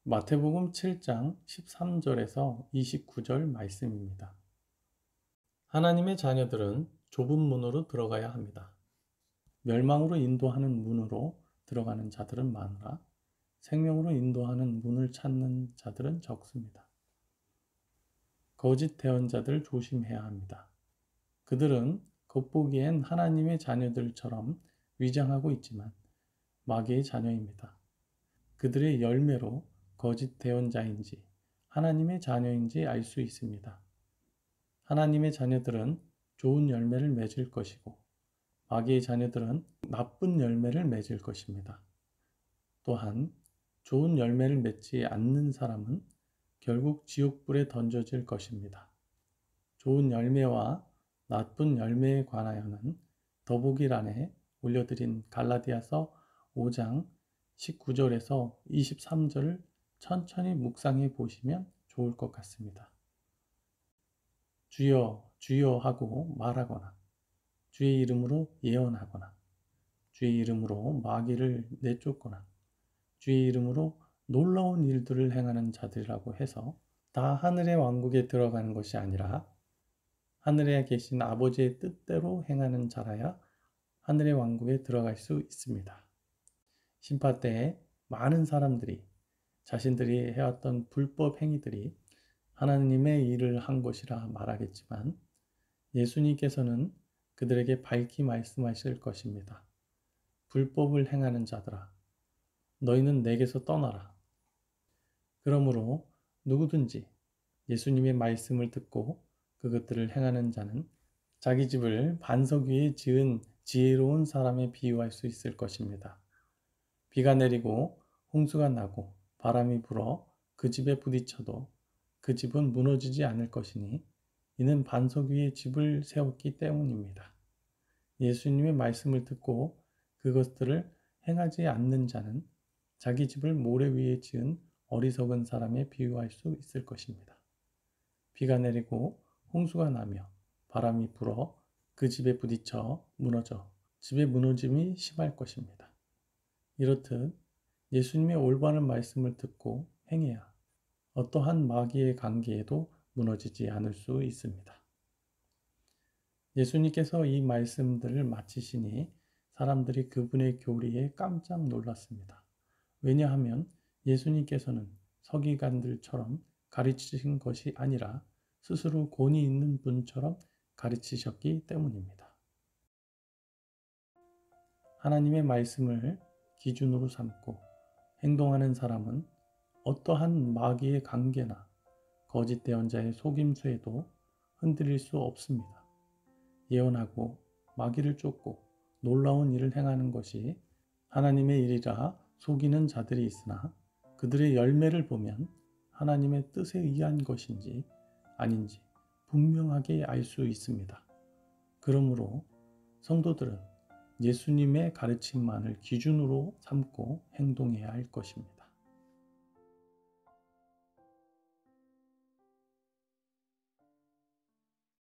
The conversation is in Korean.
마태복음 7장 13절에서 29절 말씀입니다. 하나님의 자녀들은 좁은 문으로 들어가야 합니다. 멸망으로 인도하는 문으로 들어가는 자들은 많으나 생명으로 인도하는 문을 찾는 자들은 적습니다. 거짓 대언자들 조심해야 합니다. 그들은 겉보기엔 하나님의 자녀들처럼 위장하고 있지만 마귀의 자녀입니다. 그들의 열매로 거짓 대언자인지 하나님의 자녀인지 알 수 있습니다. 하나님의 자녀들은 좋은 열매를 맺을 것이고 마귀의 자녀들은 나쁜 열매를 맺을 것입니다. 또한 좋은 열매를 맺지 않는 사람은 결국 지옥불에 던져질 것입니다. 좋은 열매와 나쁜 열매에 관하여는 더보기란에 올려드린 갈라디아서 5장 19절에서 23절을 천천히 묵상해 보시면 좋을 것 같습니다. 주여, 주여 하고 말하거나 주의 이름으로 예언하거나 주의 이름으로 마귀를 내쫓거나 주의 이름으로 놀라운 일들을 행하는 자들이라고 해서 다 하늘의 왕국에 들어가는 것이 아니라 하늘에 계신 아버지의 뜻대로 행하는 자라야 하늘의 왕국에 들어갈 수 있습니다. 심판 때에 많은 사람들이 자신들이 해왔던 불법 행위들이 하나님의 일을 한 것이라 말하겠지만 예수님께서는 그들에게 밝히 말씀하실 것입니다. 불법을 행하는 자들아, 너희는 내게서 떠나라. 그러므로 누구든지 예수님의 말씀을 듣고 그것들을 행하는 자는 자기 집을 반석 위에 지은 지혜로운 사람에 비유할 수 있을 것입니다. 비가 내리고 홍수가 나고 바람이 불어 그 집에 부딪혀도 그 집은 무너지지 않을 것이니 이는 반석 위에 집을 세웠기 때문입니다. 예수님의 말씀을 듣고 그것들을 행하지 않는 자는 자기 집을 모래 위에 지은 어리석은 사람에 비유할 수 있을 것입니다. 비가 내리고 홍수가 나며 바람이 불어 그 집에 부딪혀 무너져 집의 무너짐이 심할 것입니다. 이렇듯 예수님의 올바른 말씀을 듣고 행해야 어떠한 마귀의 관계에도 무너지지 않을 수 있습니다. 예수님께서 이 말씀들을 마치시니 사람들이 그분의 교리에 깜짝 놀랐습니다. 왜냐하면 예수님께서는 서기관들처럼 가르치신 것이 아니라 스스로 권위 있는 분처럼 가르치셨기 때문입니다. 하나님의 말씀을 기준으로 삼고 행동하는 사람은 어떠한 마귀의 관계나 거짓 대언자의 속임수에도 흔들릴 수 없습니다. 예언하고 마귀를 쫓고 놀라운 일을 행하는 것이 하나님의 일이라 속이는 자들이 있으나 그들의 열매를 보면 하나님의 뜻에 의한 것인지 아닌지 분명하게 알 수 있습니다. 그러므로 성도들은 예수님의 가르침만을 기준으로 삼고 행동해야 할 것입니다.